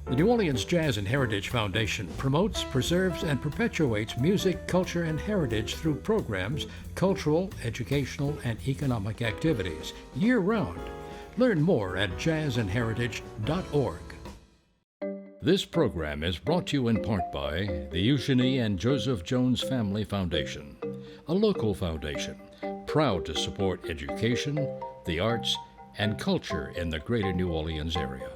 The New Orleans Jazz and Heritage Foundation promotes, preserves, and perpetuates music, culture, and heritage through programs, cultural, educational, and economic activities year-round. Learn more at jazzandheritage.org. This program is brought to you in part by the Eugenie and Joseph Jones Family Foundation, a local foundation proud to support education, the arts, and culture in the greater New Orleans area.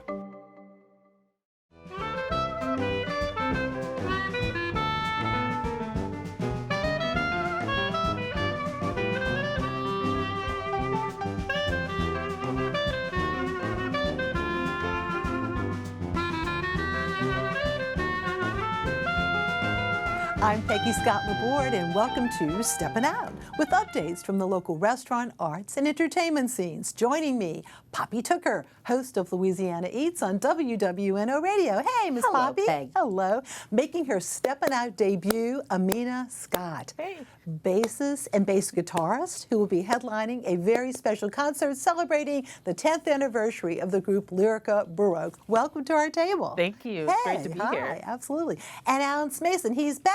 I'm Peggy Scott Laborde, and welcome to Steppin Out, with updates from the local restaurant, arts, and entertainment scenes. Joining me, Poppy Tooker, host of Louisiana Eats on WWNO Radio. Hey, Miss Poppy. Peg. Hello. Making her Steppin Out debut, Amina Scott. Hey. Bassist and bass guitarist who will be headlining a very special concert celebrating the 10th anniversary of the group Lyrica Baroque. Welcome to our table. Thank you. Hey, It's great to be hi, here. Absolutely. And Alan Smason, he's back.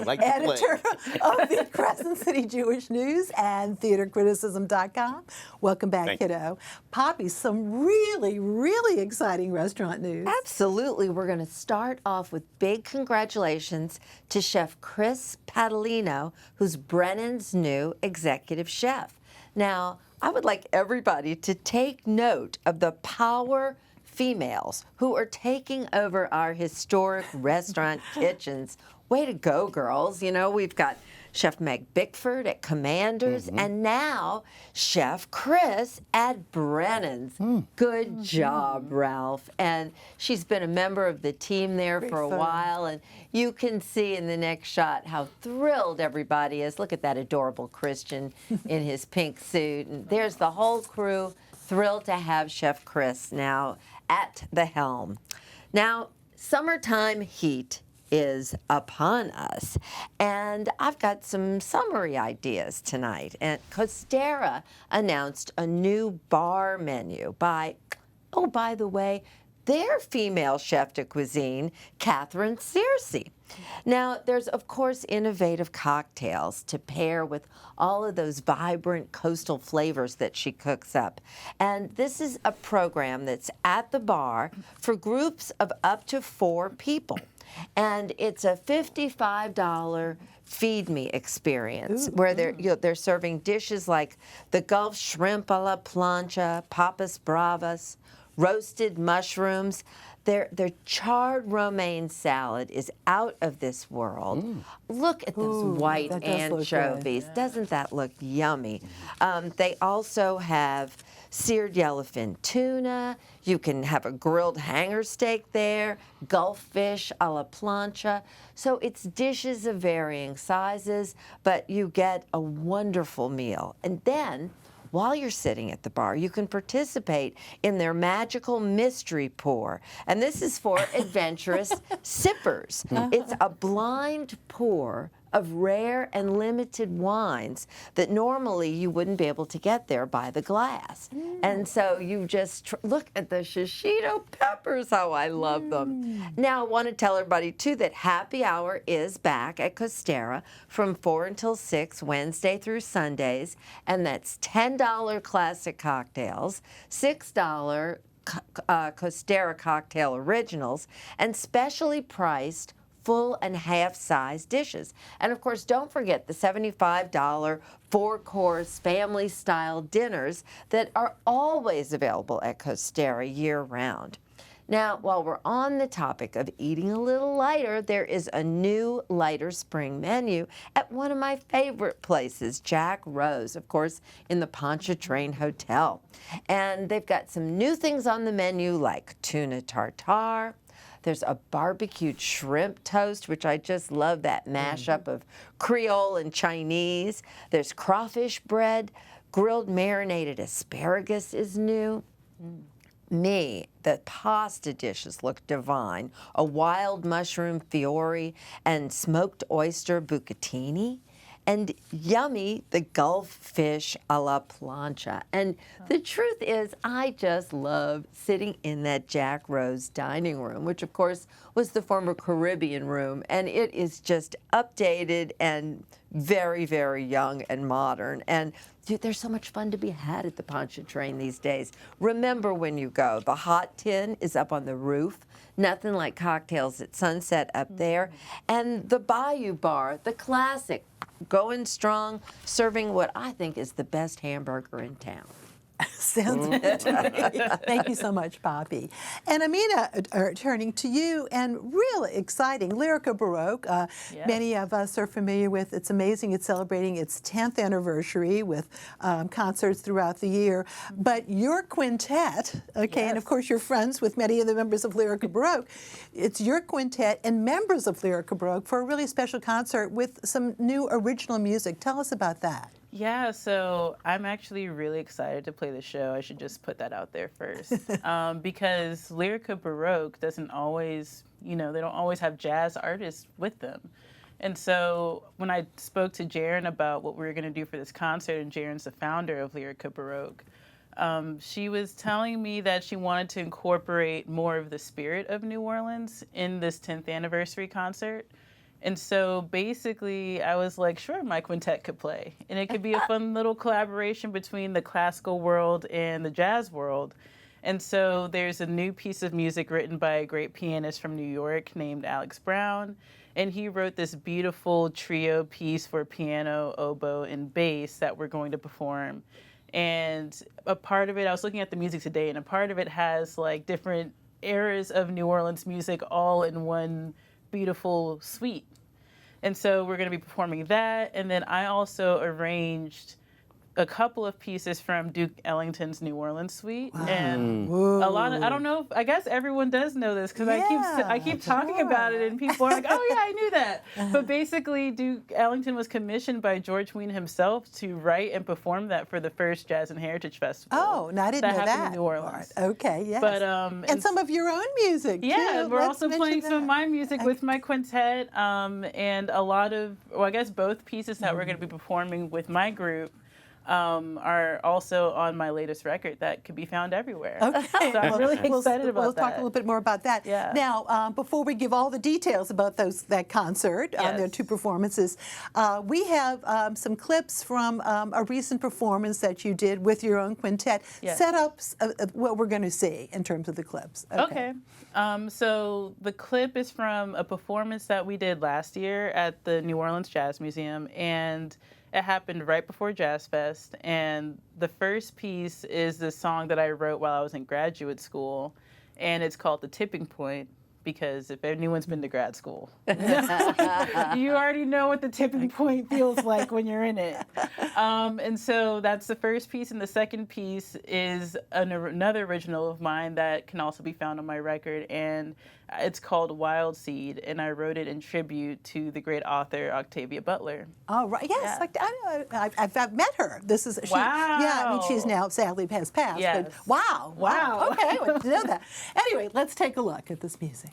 Like to Editor of the Crescent City Jewish News and theatercriticism.com. Welcome back, Thank you. kiddo. Poppy, some really, really exciting restaurant news. Absolutely. We're going to start off with big congratulations to Chef Chris Padalino, who's Brennan's new executive chef. Now, I would like everybody to take note of the power females who are taking over our historic restaurant kitchens. Way to go, girls. You know, we've got Chef Meg Bickford at Commander's, and now Chef Chris at Brennan's. Good job, Ralph. And she's been a member of the team there for a while, and you can see in the next shot how thrilled everybody is. Look at that adorable Christian in his pink suit. And there's the whole crew, thrilled to have Chef Chris now at the helm. Now, summertime heat is upon us, and I've got some summary ideas tonight. And Costera announced a new bar menu by the way, their female chef de cuisine, Catherine Searcy. Now, there's, of course, innovative cocktails to pair with all of those vibrant coastal flavors that she cooks up. And this is a program that's at the bar for groups of up to 4 people. And it's a $55 feed me experience where they're serving dishes like the Gulf shrimp a la plancha, papas bravas, roasted mushrooms. Their charred romaine salad is out of this world. Look at those white anchovies. Doesn't that look yummy? They also have seared yellowfin tuna. You can have a grilled hanger steak there, Gulf fish a la plancha. So it's dishes of varying sizes, but you get a wonderful meal. And then, while you're sitting at the bar, you can participate in their magical mystery pour. And this is for adventurous sippers. It's a blind pour of rare and limited wines that normally you wouldn't be able to get there by the glass. And so you just look at the shishito peppers, how I love them. Now, I want to tell everybody, too, that happy hour is back at Costera from 4 until 6, Wednesday through Sundays, and that's $10 classic cocktails, $6 Costera cocktail originals, and specially priced full and half-size dishes. And of course, don't forget the $75 4-course family-style dinners that are always available at Costera year-round. Now, while we're on the topic of eating a little lighter, there is a new lighter spring menu at one of my favorite places, Jack Rose, of course, in the Pontchartrain Hotel. And they've got some new things on the menu like tuna tartare. There's a barbecued shrimp toast, which I just love that mashup of Creole and Chinese. There's crawfish bread. Grilled marinated asparagus is new. The pasta dishes look divine. A wild mushroom fiore and smoked oyster bucatini. and yummy, the Gulf fish a la plancha. And the truth is, I just love sitting in that Jack Rose dining room, which of course was the former Caribbean room, and it is just updated and very, very young and modern. And dude, there's so much fun to be had at the Pontchartrain these days. Remember when you go, the hot tin is up on the roof. Nothing like cocktails at sunset up there. And the Bayou Bar, the classic, going strong, serving what I think is the best hamburger in town. Sounds good to me. Thank you so much, Poppy. And Amina, turning to you, and really exciting, Lyrica Baroque. Many of us are familiar with. It's amazing. It's celebrating its 10th anniversary with concerts throughout the year. But your quintet, okay, and of course you're friends with many of the members of Lyrica Baroque. It's your quintet and members of Lyrica Baroque for a really special concert with some new original music. Tell us about that. Yeah, so I'm actually really excited to play the show. I should just put that out there first. Because Lyrica Baroque doesn't always, they don't always have jazz artists with them. And so when I spoke to Jaren about what we were going to do for this concert, and Jaren's the founder of Lyrica Baroque, she was telling me that she wanted to incorporate more of the spirit of New Orleans in this 10th anniversary concert. And so basically I was like, sure, my quintet could play. And it could be a fun little collaboration between the classical world and the jazz world. And so there's a new piece of music written by a great pianist from New York named Alex Brown. And he wrote this beautiful trio piece for piano, oboe, and bass that we're going to perform. And a part of it, I was looking at the music today, and a part of it has like different eras of New Orleans music all in one beautiful suite. And so we're going to be performing that. And then I also arranged a couple of pieces from Duke Ellington's New Orleans suite. Wow. And a lot of, I don't know, I guess everyone does know this because I keep talking about it and people are like, oh yeah, I knew that. But basically Duke Ellington was commissioned by George Wein himself to write and perform that for the first Jazz and Heritage Festival. Oh, no, I didn't know that. In New Orleans. Okay, yes. But, and some of your own music, yeah, too. we're also playing some of my music with my quintet, and a lot of, well, I guess both pieces that we're going to be performing with my group are also on my latest record that could be found everywhere. Okay. So I'm really excited about that. We'll talk a little bit more about that. Yeah. Now, before we give all the details about that concert, their two performances, we have some clips from a recent performance that you did with your own quintet. Yes. Set up what we're going to see in terms of the clips. Okay. So the clip is from a performance that we did last year at the New Orleans Jazz Museum, and it happened right before Jazz Fest. And the first piece is the song that I wrote while I was in graduate school, and it's called The Tipping Point, because if anyone's been to grad school, you already know what the tipping point feels like when you're in it. And so that's the first piece. And the second piece is another original of mine that can also be found on my record. And it's called Wild Seed. And I wrote it in tribute to the great author Octavia Butler. Oh, right. Yes. Yeah. I know. I've met her. This is, wow. Yeah, I mean, she's now sadly has passed. Yes. But wow. Okay, I didn't know that. Anyway, let's take a look at this music.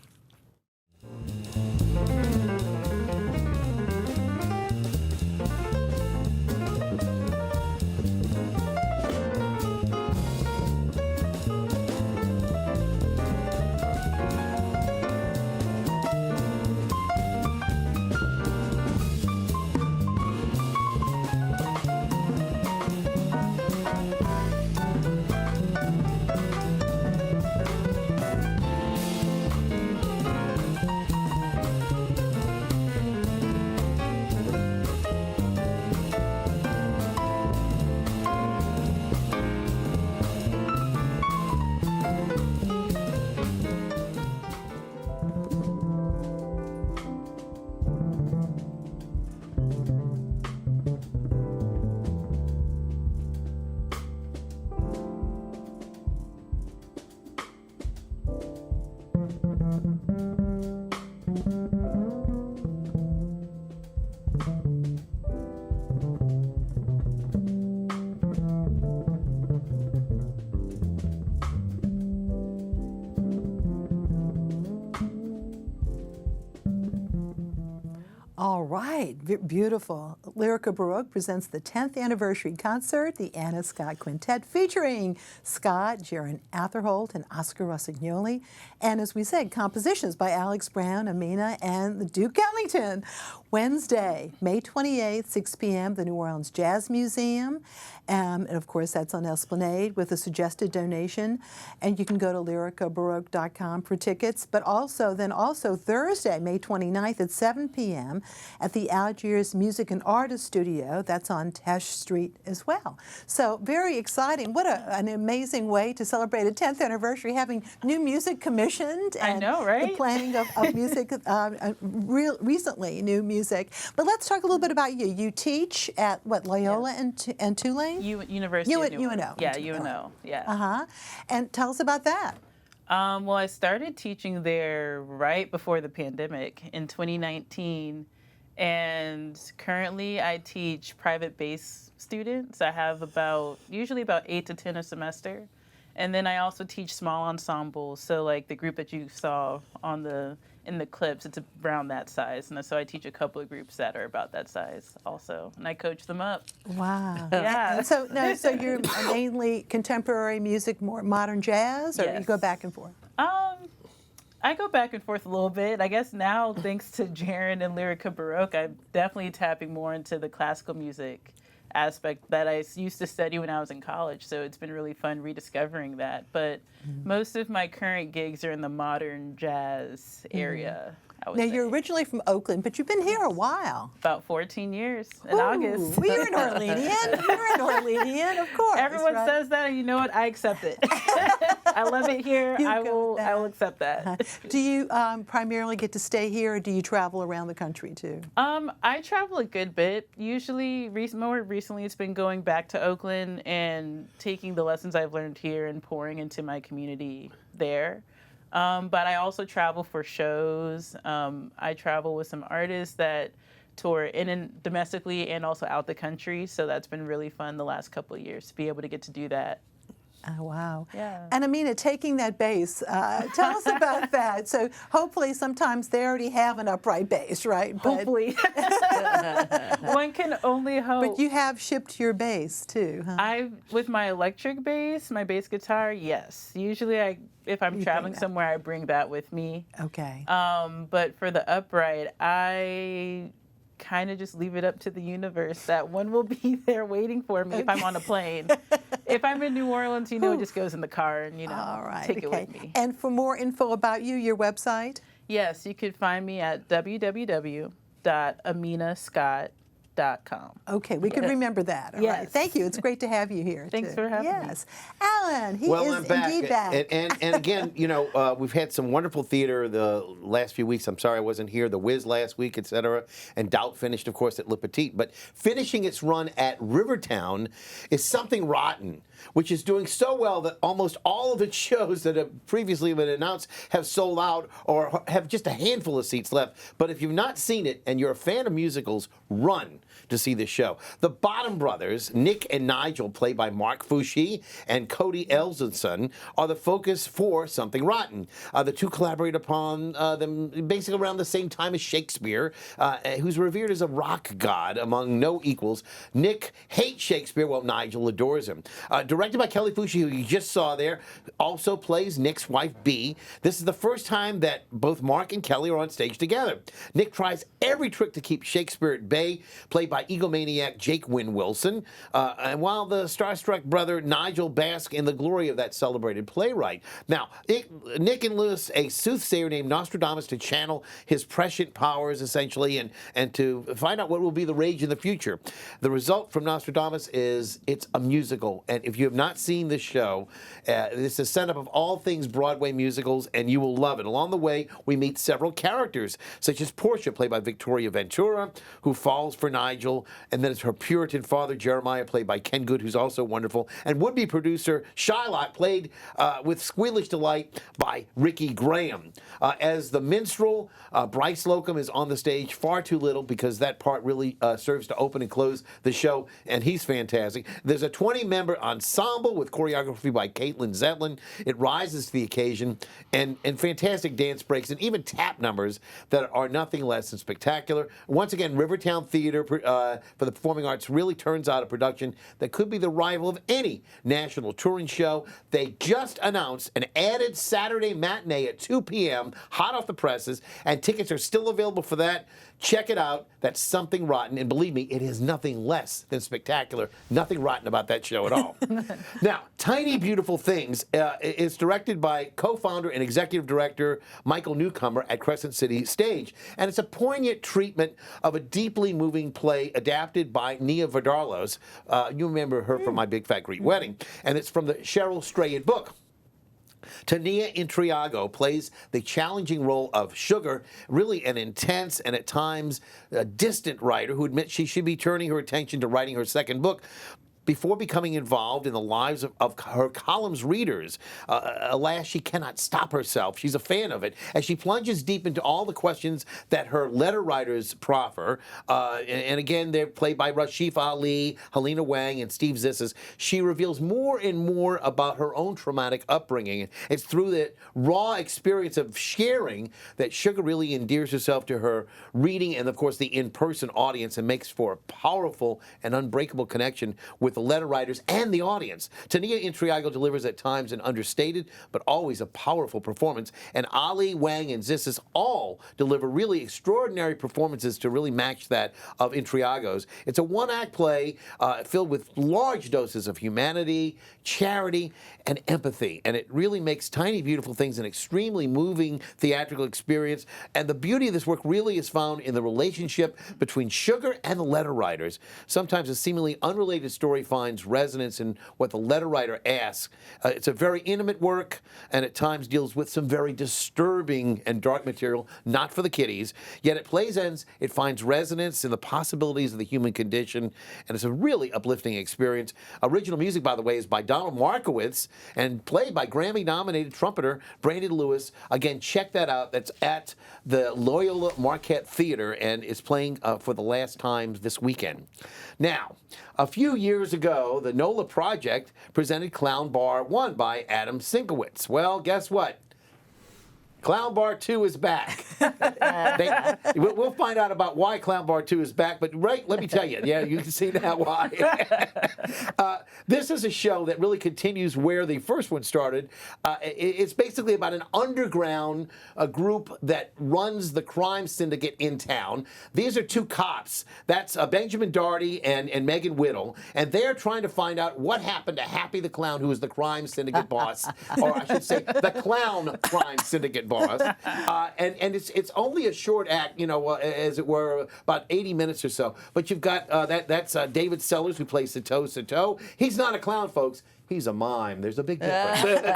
All right, beautiful. Lyrica Baroque presents the 10th anniversary concert, the Amina Scott Quintet, featuring Scott, Jaren Atherholt, and Oscar Rossignoli. And as we said, compositions by Alex Brown, Amina, and the Duke Ellington. Wednesday, May 28th, 6 p.m., the New Orleans Jazz Museum. And of course, that's on Esplanade with a suggested donation. And you can go to lyricabaroque.com for tickets. But also Thursday, May 29th at 7 p.m. at the Algiers Music and Artist Studio. That's on Tesh Street as well. So very exciting. What an amazing way to celebrate a 10th anniversary, having new music commissioned. And I know, right? The planning of music, recently, new music. But let's talk a little bit about you. You teach at, what, Loyola and Tulane? University of New Orleans. UNO. Yeah, UNO. Yeah. Uh-huh. And tell us about that. Well, I started teaching there right before the pandemic in 2019. And currently I teach private bass students. I have usually about 8 to 10 a semester. And then I also teach small ensembles. So like the group that you saw in the clips, it's around that size. And so I teach a couple of groups that are about that size also. And I coach them up. Wow. Yeah. And so you're mainly contemporary music, more modern jazz, or Yes. you go back and forth? I go back and forth a little bit. I guess now, thanks to Jaren and Lyrica Baroque, I'm definitely tapping more into the classical music aspect that I used to study when I was in college. So it's been really fun rediscovering that. But most of my current gigs are in the modern jazz area. I would Now, say. you're originally from Oakland, but you've been here a while. About 14 years in August. Well, you're an Orleanian. You're an Orleanian, of course. Everyone right? says that, and you know what? I accept it. I love it here. I will accept that. Do you primarily get to stay here, or do you travel around the country too? I travel a good bit. Usually, more recently, it's been going back to Oakland and taking the lessons I've learned here and pouring into my community there. But I also travel for shows. I travel with some artists that tour in and domestically and also out the country. So that's been really fun the last couple of years to be able to get to do that. Oh, wow. Yeah. And Amina, taking that bass, tell us about that. So hopefully sometimes they already have an upright bass, right? Hopefully. One can only hope. But you have shipped your bass too, huh? With my electric bass, my bass guitar, yes. Usually if I'm traveling somewhere, I bring that with me. Okay. But for the upright, I kind of just leave it up to the universe that one will be there waiting for me if I'm on a plane. If I'm in New Orleans, it just goes in the car and, All right, take it with me. And for more info about you, your website? Yes, you could find me at www.aminascott.com. Okay, we can remember that. All Yes. right. Thank you. It's great to have you here. Thanks too. for having me. Yes. Alan, he Well, is I'm back. indeed back. And again, we've had some wonderful theater the last few weeks. I'm sorry I wasn't here. The WYES last week, etc. And Doubt finished, of course, at Le Petit. But finishing its run at Rivertown is Something Rotten, which is doing so well that almost all of its shows that have previously been announced have sold out or have just a handful of seats left. But if you've not seen it and you're a fan of musicals, run to see this show. The Bottom Brothers, Nick and Nigel, played by Mark Fouché and Cody Elzinson, are the focus for Something Rotten. The two collaborate upon them basically around the same time as Shakespeare, who's revered as a rock god among no equals. Nick hates Shakespeare, while Nigel adores him. Directed by Kelly Fouché, who you just saw there, also plays Nick's wife, Bea. This is the first time that both Mark and Kelly are on stage together. Nick tries every trick to keep Shakespeare at bay, played by egomaniac Jake Wynn Wilson, and while the starstruck brother Nigel basks in the glory of that celebrated playwright. Now, Nick enlists a soothsayer named Nostradamus to channel his prescient powers, essentially, and to find out what will be the rage in the future. The result from Nostradamus is it's a musical, and if you have not seen this show, this is a setup of all things Broadway musicals, and you will love it. Along the way, we meet several characters, such as Portia, played by Victoria Ventura, who falls for Nigel, and then it's her Puritan father, Jeremiah, played by Ken Good, who's also wonderful, and would-be producer Shylock, played with squealish delight by Ricky Graham. As the minstrel, Bryce Slocum is on the stage far too little because that part really serves to open and close the show, and he's fantastic. There's a 20-member ensemble with choreography by Caitlin Zetlin. It rises to the occasion, and fantastic dance breaks and even tap numbers that are nothing less than spectacular. Once again, Rivertown Theater for the Performing Arts really turns out a production that could be the rival of any national touring show. They just announced an added Saturday matinee at 2 p.m., hot off the presses, and tickets are still available for that. Check it out. That's Something Rotten. And believe me, it is nothing less than spectacular. Nothing rotten about that show at all. Now, Tiny Beautiful Things is directed by co-founder and executive director Michael Newcomer at Crescent City Stage. And it's a poignant treatment of a deeply moving play adapted by Nia Vardalos. You remember her from My Big Fat Greek Wedding. And it's from the Cheryl Strayed book. Tania Intriago plays the challenging role of Sugar, really an intense and at times distant writer who admits she should be turning her attention to writing her second book. Before becoming involved in the lives of her column's readers, alas, she cannot stop herself. She's a fan of it. As she plunges deep into all the questions that her letter writers proffer, and again, they're played by Rashif Ali, Helena Wang, and Steve Zissis, she reveals more and more about her own traumatic upbringing. It's through the raw experience of sharing that Sugar really endears herself to her reading and, of course, the in-person audience, and makes for a powerful and unbreakable connection with the letter writers and the audience. Tania Intriago delivers at times an understated but always a powerful performance, and Ali, Wang, and Zissis all deliver really extraordinary performances to really match that of Intriago's. It's a one-act play filled with large doses of humanity, charity, and empathy, and it really makes Tiny Beautiful Things an extremely moving theatrical experience. And the beauty of this work really is found in the relationship between Sugar and the letter writers. Sometimes a seemingly unrelated story finds resonance in what the letter writer asks. It's a very intimate work, and at times deals with some very disturbing and dark material, not for the kiddies. Yet at play's ends, it finds resonance in the possibilities of the human condition, and it's a really uplifting experience. Original music, by the way, is by Donald Markowitz and played by Grammy-nominated trumpeter Brandon Lewis. Again, check that out. That's at the Loyola Marquette Theater, and is playing for the last time this weekend. Now, a few years ago, the NOLA Project presented Clown Bar 1 by Adam Sinkowitz. Well, guess what? Clown Bar 2 is back. We'll find out about why Clown Bar 2 is back, but let me tell you, yeah, you can see now why. This is a show that really continues where the first one started. It's basically about an underground group that runs the crime syndicate in town. These are two cops. That's Benjamin Daugherty and Megan Whittle, and they're trying to find out what happened to Happy the Clown, who is the crime syndicate boss, or I should say, the clown crime syndicate boss. And it's only a short act, as it were, about 80 minutes or so. But you've got that's David Sellers, who plays Sato. He's not a clown, folks. He's a mime. There's a big difference.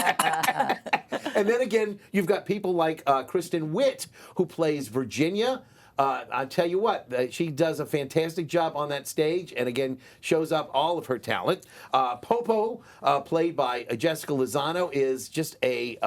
And then again, you've got people like Kristen Witt, who plays Virginia. I tell you what, she does a fantastic job on that stage, and again shows up all of her talent. Popo, played by Jessica Lozano, is just a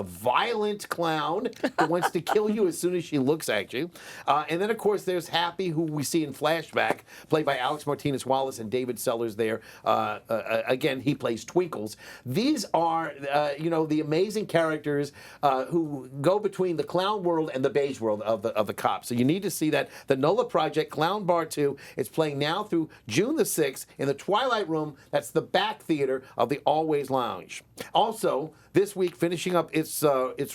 violent clown who wants to kill you as soon as she looks at you. And then, of course, there's Happy, who we see in flashback, played by Alex Martinez Wallace, and David Sellers there. Again, he plays Twinkles. These are, the amazing characters who go between the clown world and the beige world of the cops. So you need to see that. The NOLA Project, Clown Bar 2, is playing now through June the 6th in the Twilight Room. That's the back theater of the Always Lounge. Also, this week, finishing up its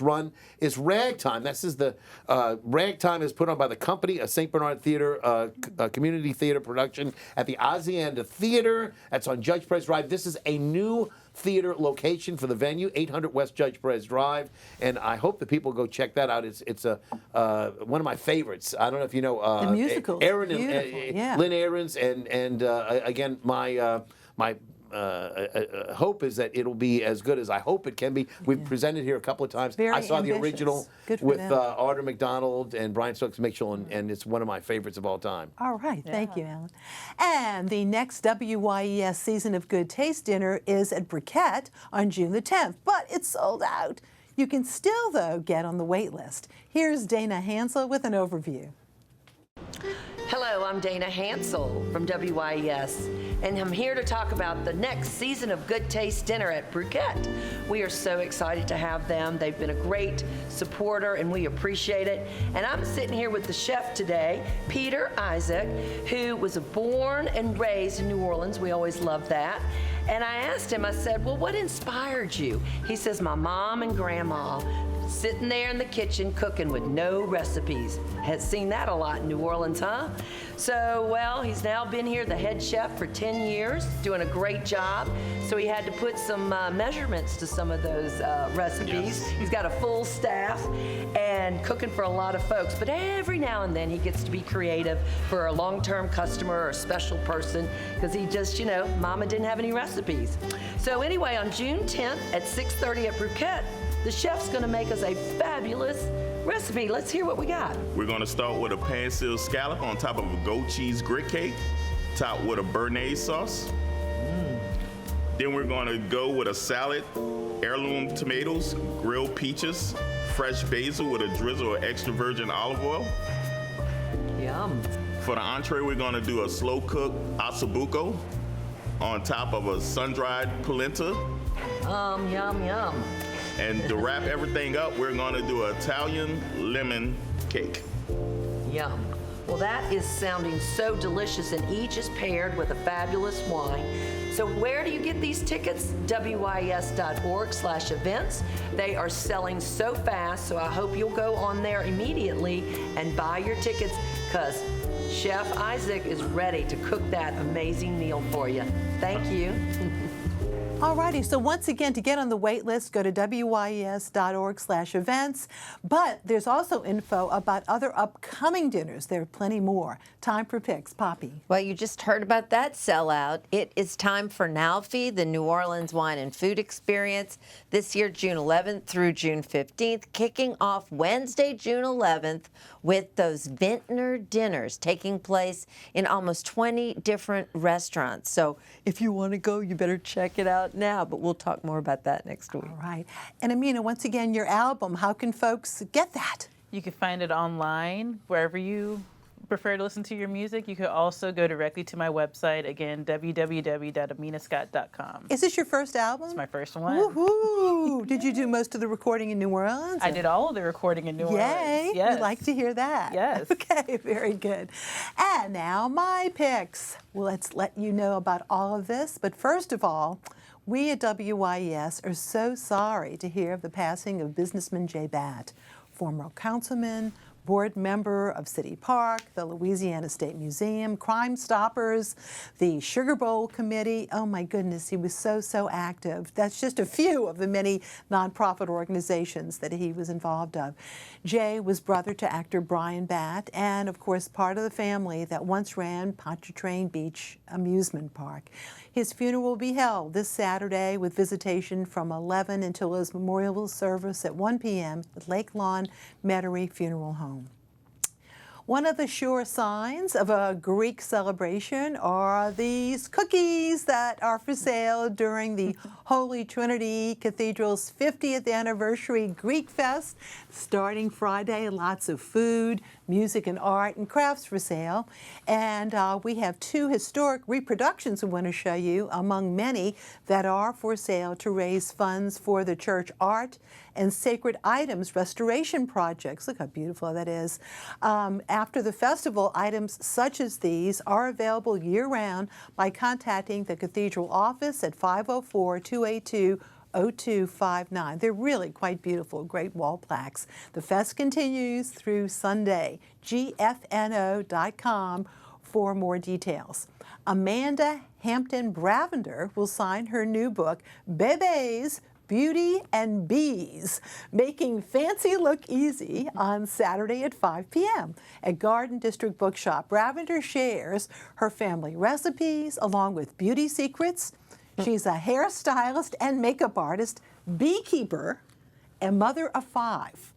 run, is Ragtime. This is the Ragtime is put on by the Company, a St. Bernard Theater, community theater production at the Hacienda Theater. That's on Judge Perez Drive. This is a new theater location for the venue, 800 West Judge Perez Drive, and I hope that people go check that out. It's one of my favorites. I don't know if you know the musical, Aaron and Lynn Ahrens, and again my hope is that it'll be as good as I hope it can be. We've presented here a couple of times. Very I saw ambitious. the original with Arthur McDonald and Brian Stokes Mitchell, and it's one of my favorites of all time. All right, thank you, Alan. And the next WYES Season of Good Taste dinner is at Briquette on June the 10th, but it's sold out. You can still, though, get on the wait list. Here's Dana Hansel with an overview. Hello, I'm Dana Hansel from WYES. and I'm here to talk about the next season of Good Taste Dinner at Bruquette. We are so excited to have them. They've been a great supporter, and we appreciate it. And I'm sitting here with the chef today, Peter Isaac, who was born and raised in New Orleans. We always love that. And I asked him, I said, well, what inspired you? He says, my mom and grandma sitting there in the kitchen cooking with no recipes. Has seen that a lot in New Orleans, huh? So, well, he's now been here, the head chef, for 10 years, doing a great job. So he had to put some measurements to some of those recipes. Yes. He's got a full staff and cooking for a lot of folks. But every now and then he gets to be creative for a long-term customer or a special person, because he just, you know, Mama didn't have any recipes. So anyway, on June 10th at 6:30 at Bruquette, the chef's gonna make us a fabulous recipe. Let's hear what we got. We're gonna start with a pan-seared scallop on top of a goat cheese grit cake, topped with a béarnaise sauce. Then we're gonna go with a salad, heirloom tomatoes, grilled peaches, fresh basil with a drizzle of extra virgin olive oil. Yum. For the entree, we're gonna do a slow-cooked ossobuco on top of a sun-dried polenta. Yum, yum. And to wrap everything up, we're gonna do an Italian lemon cake. Yum. Well, that is sounding so delicious, and each is paired with a fabulous wine. So where do you get these tickets? WYES.org/events. They are selling so fast, so I hope you'll go on there immediately and buy your tickets, because Chef Isaac is ready to cook that amazing meal for you. Thank you. Alrighty, so once again, to get on the wait list, go to WYES.org/events. But there's also info about other upcoming dinners. There are plenty more. Time for picks. Poppy. Well, you just heard about that sellout. It is time for NOWFI, the New Orleans Wine and Food Experience, this year, June 11th through June 15th, kicking off Wednesday, June 11th, with those vintner dinners taking place in almost 20 different restaurants. So if you want to go, you better check it out now, but we'll talk more about that next week. All right. And Amina, once again, your album, how can folks get that? You can find it online, wherever you prefer to listen to your music. You could also go directly to my website, again, www.aminascott.com. Is this your first album? It's my first one. Woohoo! Did you do most of the recording in New Orleans? I did all of the recording in New Orleans. Yay! Yes. We'd like to hear that. Yes. Okay, very good. And now my picks. Well, let's let you know about all of this. But first of all, we at WYES are so sorry to hear of the passing of businessman Jay Batt, former councilman, board member of City Park, the Louisiana State Museum, Crime Stoppers, the Sugar Bowl Committee. Oh my goodness, he was so active. That's just a few of the many nonprofit organizations that he was involved of. Jay was brother to actor Brian Batt, and of course part of the family that once ran Pontchartrain Beach Amusement Park. His funeral will be held this Saturday with visitation from 11 until his memorial service at 1 p.m. at Lake Lawn Metairie Funeral Home. One of the sure signs of a Greek celebration are these cookies that are for sale during the Holy Trinity Cathedral's 50th anniversary Greek Fest, starting Friday. Lots of food, music and art and crafts for sale. And we have two historic reproductions we want to show you among many that are for sale to raise funds for the church art and sacred items restoration projects. Look how beautiful that is. After the festival, items such as these are available year-round by contacting the Cathedral office at 504-282-0259. They're really quite beautiful, great wall plaques. The fest continues through Sunday. GFNO.com for more details. Amanda Hampton Bravender will sign her new book, Bébés, Beauty and Bees, Making Fancy Look Easy, on Saturday at 5 p.m. at Garden District Bookshop. Bravender shares her family recipes along with beauty secrets. She's a hairstylist and makeup artist, beekeeper, and mother of 5.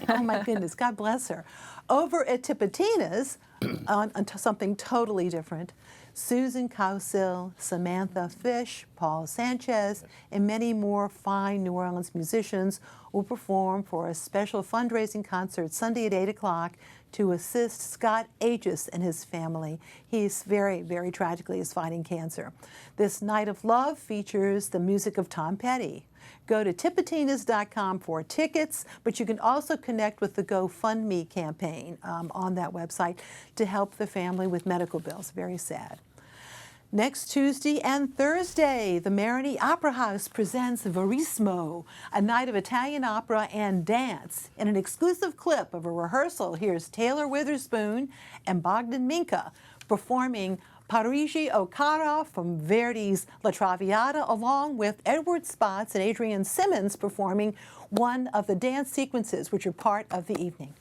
Oh my goodness, God bless her. Over at Tipitina's, on something totally different, Susan Causil, Samantha Fish, Paul Sanchez, and many more fine New Orleans musicians will perform for a special fundraising concert Sunday at 8 o'clock to assist Scott Aegis and his family. He's very, very tragically is fighting cancer. This Night of Love features the music of Tom Petty. Go to tipitinas.com for tickets, but you can also connect with the GoFundMe campaign on that website to help the family with medical bills. Very sad. Next Tuesday and Thursday, the Marigny Opera House presents Verismo, a night of Italian opera and dance. In an exclusive clip of a rehearsal, here's Taylor Witherspoon and Bogdan Minka performing Parigi o Cara from Verdi's La Traviata, along with Edward Spots and Adrian Simmons performing one of the dance sequences which are part of the evening.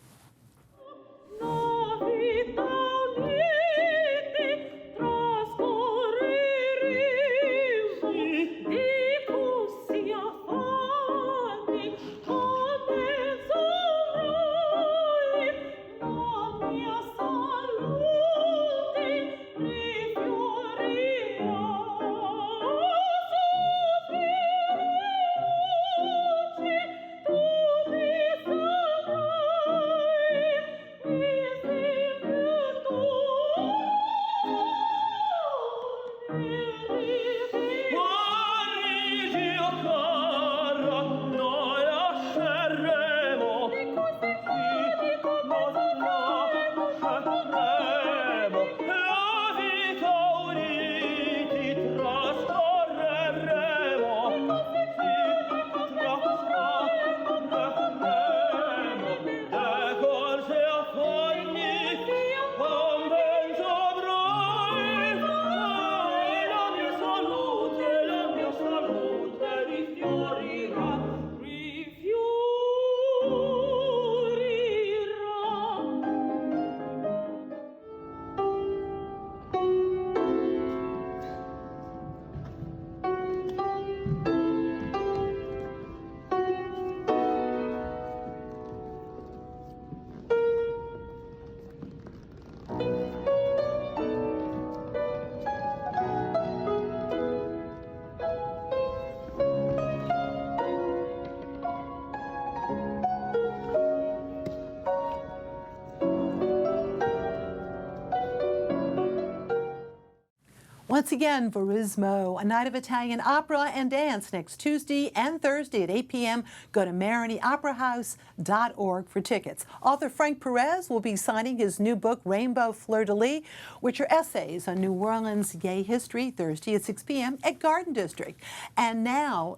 Once again, Verismo, a night of Italian opera and dance next Tuesday and Thursday at 8 p.m. Go to MarignyOperaHouse.org for tickets. Author Frank Perez will be signing his new book, Rainbow Fleur-de-Lis, which are essays on New Orleans gay history, Thursday at 6 p.m. at Garden District. And now,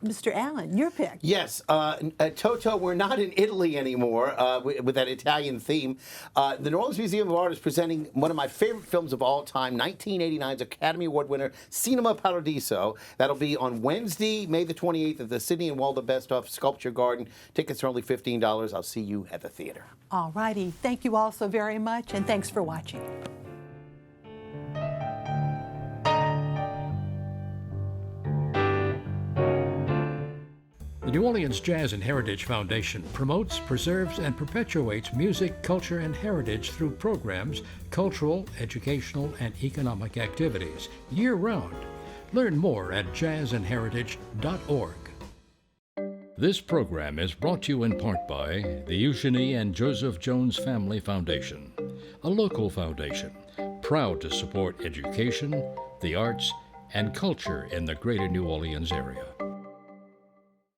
Mr. Allen, your pick. Yes, Toto, we're not in Italy anymore with that Italian theme. The New Orleans Museum of Art is presenting one of my favorite films of all time, 1989's Academy Award winner, Cinema Paradiso. That'll be on Wednesday, May the 28th at the Sidney and Waldo Bestoff Sculpture Garden. Tickets are only $15. I'll see you at the theater. All righty. Thank you all so very much, and thanks for watching. The New Orleans Jazz and Heritage Foundation promotes, preserves, and perpetuates music, culture, and heritage through programs, cultural, educational, and economic activities year-round. Learn more at jazzandheritage.org. This program is brought to you in part by the Eugenie and Joseph Jones Family Foundation, a local foundation proud to support education, the arts, and culture in the greater New Orleans area.